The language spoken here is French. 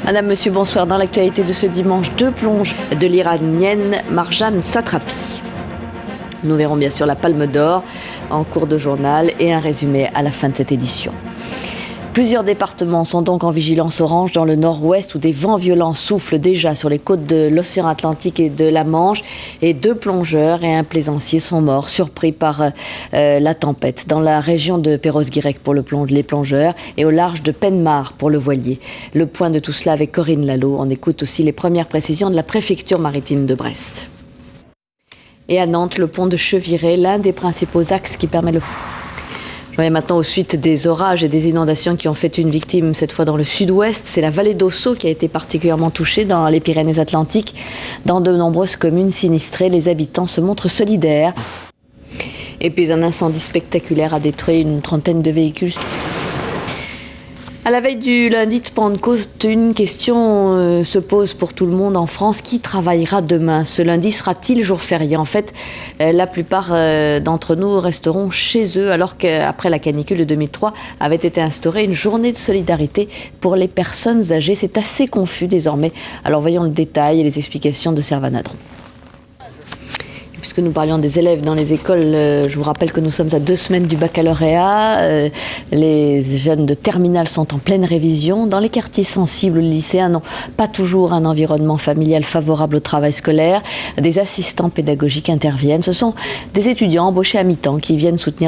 Madame, monsieur, bonsoir. Dans l'actualité de ce dimanche, 2 plonges de l'Iranienne Marjane Satrapi. Nous verrons bien sûr la Palme d'Or en cours de journal et un résumé à la fin de cette édition. Plusieurs départements sont donc en vigilance orange dans le nord-ouest où des vents violents soufflent déjà sur les côtes de l'océan Atlantique et de la Manche. Et 2 plongeurs et un plaisancier sont morts, surpris par la tempête. Dans la région de Perros-Guirec pour les plongeurs et au large de Penmar pour le voilier. Le point de tout cela avec Corinne Lalo. On écoute aussi les premières précisions de la préfecture maritime de Brest. Et à Nantes, le pont de Cheviré, l'un des principaux axes qui permet le... Je reviens maintenant aux suites des orages et des inondations qui ont fait une victime, cette fois dans le sud-ouest. C'est la vallée d'Ossau qui a été particulièrement touchée dans les Pyrénées-Atlantiques. Dans de nombreuses communes sinistrées, les habitants se montrent solidaires. Et puis un incendie spectaculaire a détruit une trentaine de véhicules. À la veille du lundi de Pentecôte, une question se pose pour tout le monde en France. Qui travaillera demain? Ce lundi sera-t-il jour férié? En fait, la plupart d'entre nous resteront chez eux alors qu'après la canicule de 2003 avait été instaurée une journée de solidarité pour les personnes âgées. C'est assez confus désormais. Alors voyons le détail et les explications de Servane Adron. Puisque nous parlions des élèves dans les écoles, je vous rappelle que nous sommes à 2 semaines du baccalauréat. Les jeunes de terminale sont en pleine révision. Dans les quartiers sensibles, les lycéens n'ont pas toujours un environnement familial favorable au travail scolaire. Des assistants pédagogiques interviennent. Ce sont des étudiants embauchés à mi-temps qui viennent soutenir les